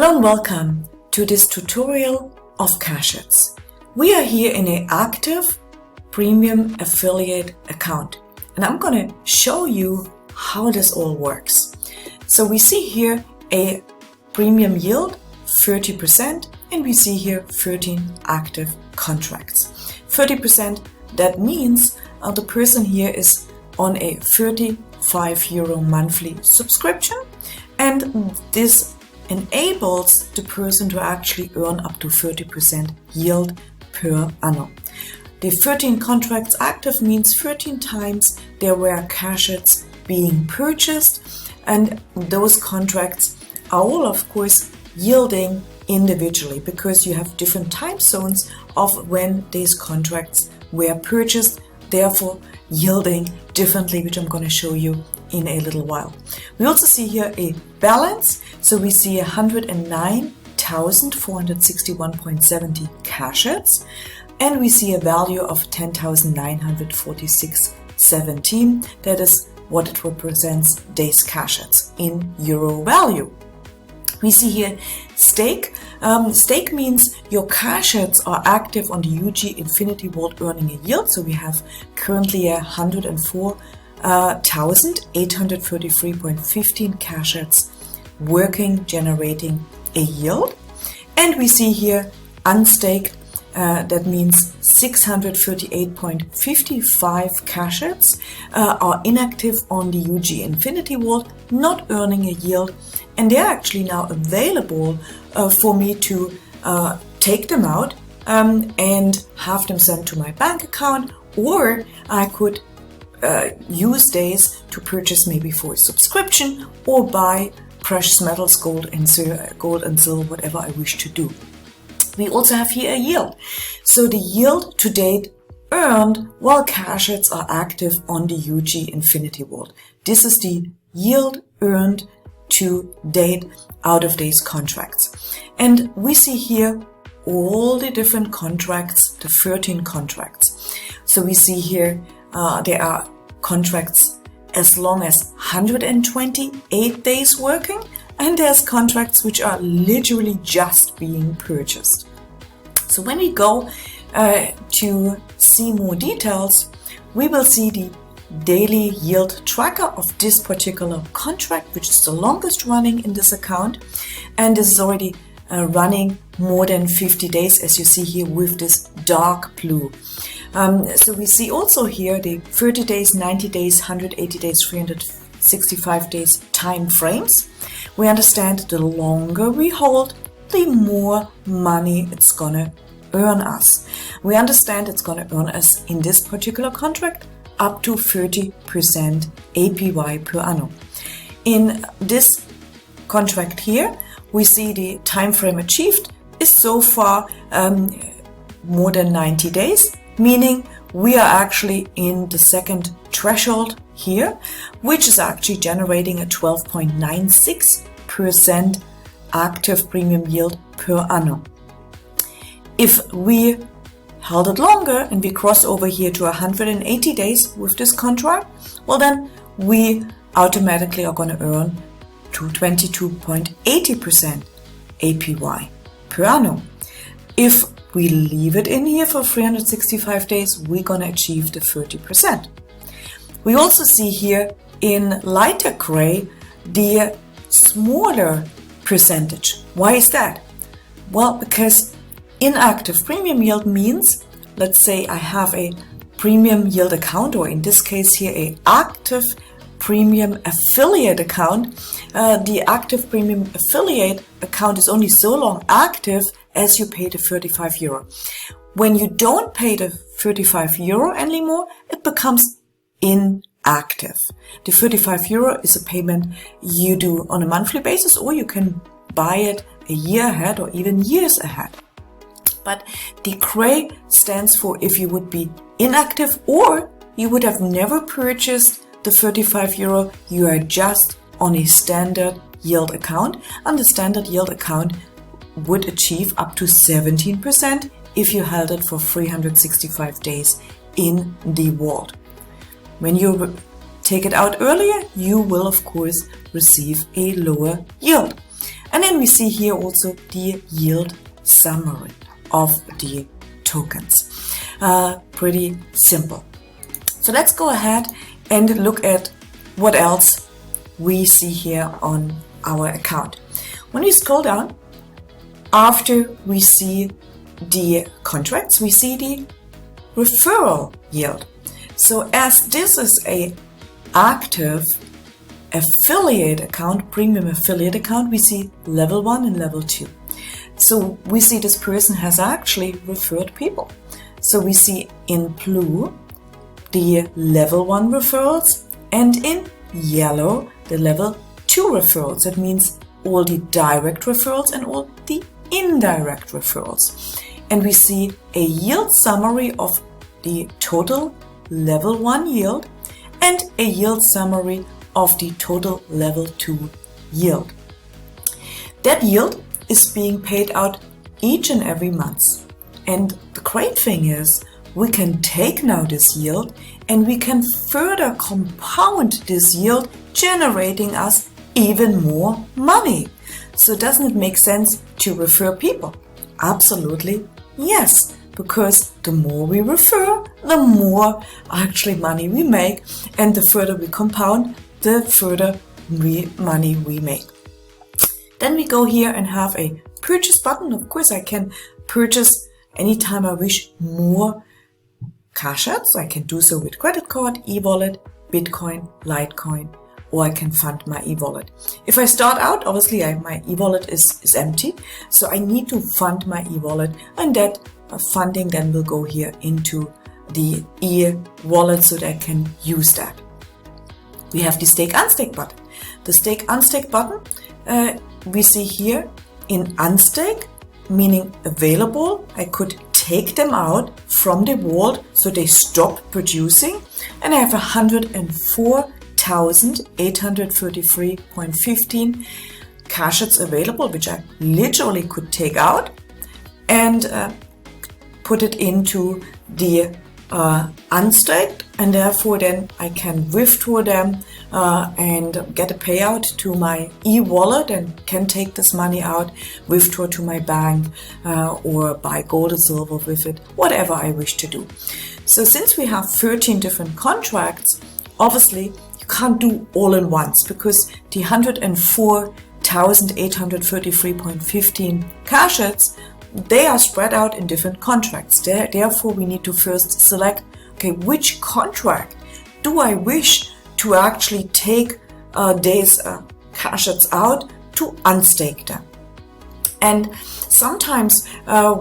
Hello and welcome to this tutorial of CASHETS. We are here in an active premium affiliate account and I'm going to show you how this all works. So we see here a premium yield 30% and we see here 13 active contracts. 30%, that means the person here is on a €35 monthly subscription, and this enables the person to actually earn up to 30% yield per annum. The 13 contracts active means 13 times there were CASHETS being purchased, and those contracts are all of course yielding individually because you have different time zones of when these contracts were purchased, therefore yielding differently, which I'm going to show you in a little while. We also see here a balance, so we see 109,461.70 CASHETS, and we see a value of 10,946.17. That is what it represents, days CASHETS in euro value. We see here stake. Stake means your CASHETS are active on the UG Infinity Vault earning a yield. So we have currently 104,833.15 CASHETS working, generating a yield. And we see here unstaked. That means 638.55 CASHETS are inactive on the UG Infinity Vault, not earning a yield, and they're actually now available for me to take them out and have them sent to my bank account, or I could use days to purchase maybe for a subscription or buy precious metals, gold and silver, whatever I wish to do. We also have here a yield. So the yield to date earned while CASHETS are active on the UG Infinity Vault. This is the yield earned to date out of these contracts. And we see here all the different contracts, the 13 contracts. So we see here there are contracts as long as 128 days working, and there's contracts which are literally just being purchased. So when we go to see more details, we will see the daily yield tracker of this particular contract, which is the longest running in this account, and this is already running more than 50 days, as you see here with this dark blue. So we see also here the 30 days, 90 days, 180 days, 365 days time frames. We understand the longer we hold, the more money it's gonna earn us. We understand it's gonna earn us in this particular contract up to 30% APY per annum. In this contract here, we see the time frame achieved is so far more than 90 days, meaning we are actually in the second threshold here, which is actually generating a 12.96% active premium yield per annum. If we held it longer and we cross over here to 180 days with this contract, well then we automatically are going to earn to 22.80% APY per annum. If we leave it in here for 365 days, we're going to achieve the 30%. We also see here in lighter gray the smaller percentage. Why is that? Well, because inactive premium yield means, let's say I have a premium yield account, or in this case here a active premium affiliate account. The active premium affiliate account is only so long active as you pay the €35. When you don't pay the €35 anymore, it becomes inactive. The €35 is a payment you do on a monthly basis, or you can buy it a year ahead or even years ahead. But the gray stands for if you would be inactive or you would have never purchased the €35, you are just on a standard yield account, and the standard yield account would achieve up to 17% if you held it for 365 days in the vault. When you take it out earlier, you will of course receive a lower yield. And then we see here also the yield summary of the tokens. Pretty simple. So let's go ahead and look at what else we see here on our account. When we scroll down, after we see the contracts, we see the referral yield. So as this is a active affiliate account, premium affiliate account, we see level 1 and level 2. So we see this person has actually referred people. So we see in blue the level 1 referrals and in yellow the level 2 referrals. That means all the direct referrals and all the indirect referrals. And we see a yield summary of the total level 1 yield and a yield summary of the total level 2 yield. That yield is being paid out each and every month. And the great thing is we can take now this yield and we can further compound this yield, generating us even more money. So doesn't it make sense to refer people? Absolutely yes, because the more we refer, the more actually money we make, and the further we compound, the further money we make. Then we go here and have a purchase button. Of course, I can purchase anytime I wish more CASHETS. I can do so with credit card, e-wallet, Bitcoin, Litecoin, or I can fund my e-wallet. If I start out, obviously my e-wallet is empty, so I need to fund my e-wallet, and that funding then will go here into the e-wallet so that I can use that. We have the stake unstake button. The stake unstake button we see here in unstake, meaning available. I could take them out from the vault so they stop producing, and I have 104,833.15 CASHETS available, which I literally could take out and put it into the unstaked, and therefore then I can withdraw them and get a payout to my e-wallet and can take this money out, withdraw to my bank or buy gold or silver with it, whatever I wish to do. So since we have 13 different contracts, obviously you can't do all in once, because the 104,833.15 CASHETS, they are spread out in different contracts. Therefore, we need to first select, okay, which contract do I wish to actually take these CASHETS out to unstake them. And sometimes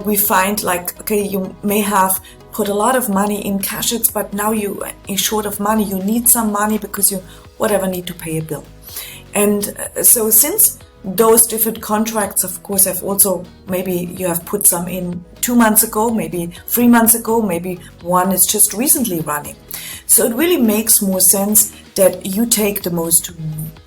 we find like, okay, you may have put a lot of money in CASHETS, but now you are short of money. You need some money because you need to pay a bill. And so since those different contracts, of course, have also, maybe you have put some in 2 months ago, maybe 3 months ago, maybe one is just recently running. So it really makes more sense that you take the most,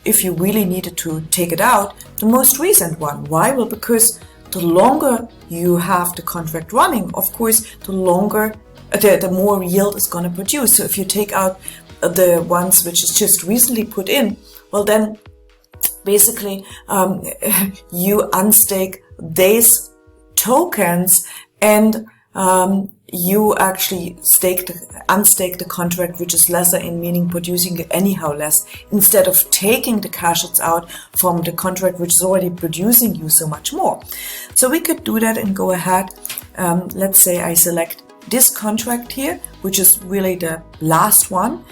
if you really needed to take it out, the most recent one. Why? Well, because the longer you have the contract running, of course, the longer, the more yield is going to produce. So if you take out the ones which is just recently put in, well then basically you unstake these tokens and you actually unstake the contract which is lesser, in meaning producing anyhow less, instead of taking the CASHETS out from the contract which is already producing you so much more. So we could do that and go ahead. Let's say I select this contract here, which is really the last one,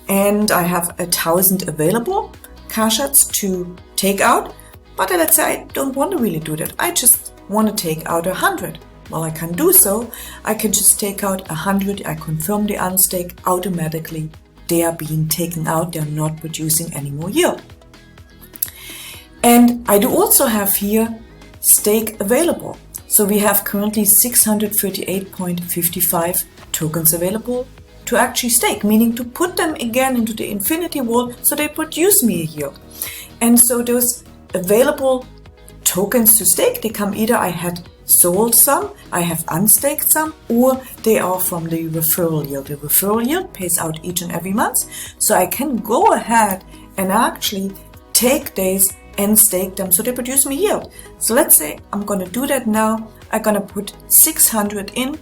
and I have 1,000 available CASHETS to take out, but let's say I don't want to really do that. I just want to take out 100. Well, I can do so. I can just take out 100. I confirm the unstake. Automatically they are being taken out. They're not producing any more yield. And I do also have here stake available. So we have currently 638.55 tokens available to actually stake, meaning to put them again into the infinity vault so they produce me a yield. And so those available tokens to stake, they come either I had sold some, I have unstaked some, or they are from the referral yield. The referral yield pays out each and every month, so I can go ahead and actually take these and stake them so they produce me yield. So let's say I'm going to do that now. I'm going to put 600 in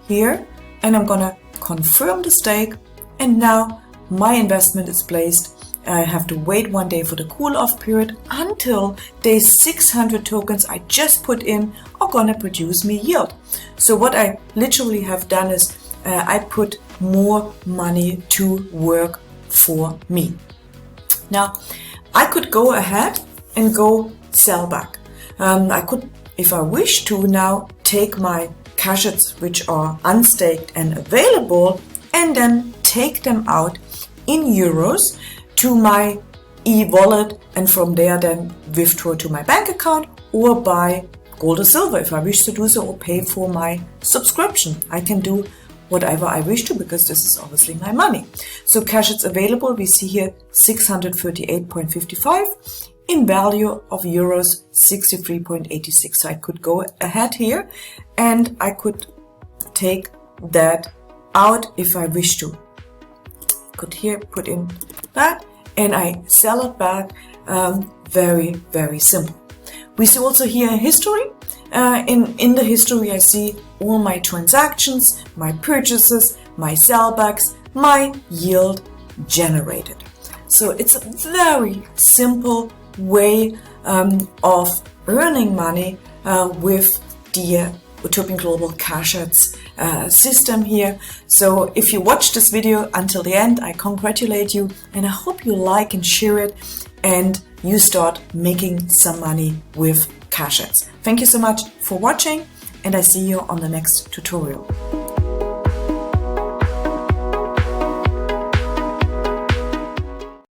here and I'm going to confirm the stake, and now my investment is placed. I have to wait 1 day for the cool off period until the 600 tokens I just put in are going to produce me yield. So what I literally have done is I put more money to work for me. Now I could go ahead and go sell back. I could, if I wish to, now take my CASHETS which are unstaked and available and then take them out in euros to my e-wallet, and from there then withdraw to my bank account or buy gold or silver if I wish to do so, or pay for my subscription. I can do whatever I wish to because this is obviously my money. So CASHETS available, we see here 638.55 in value of euros 63.86. So I could go ahead here and I could take that out if I wish to. Could here put in that and I sell it back. Very, very simple. We see also here history. In the history I see all my transactions, my purchases, my sellbacks, my yield generated. So it's a very simple way of earning money with the Utopian Global CASHETS system here. So if you watched this video until the end, I congratulate you and I hope you like and share it and you start making some money with CASHETS. Thank you so much for watching and I see you on the next tutorial.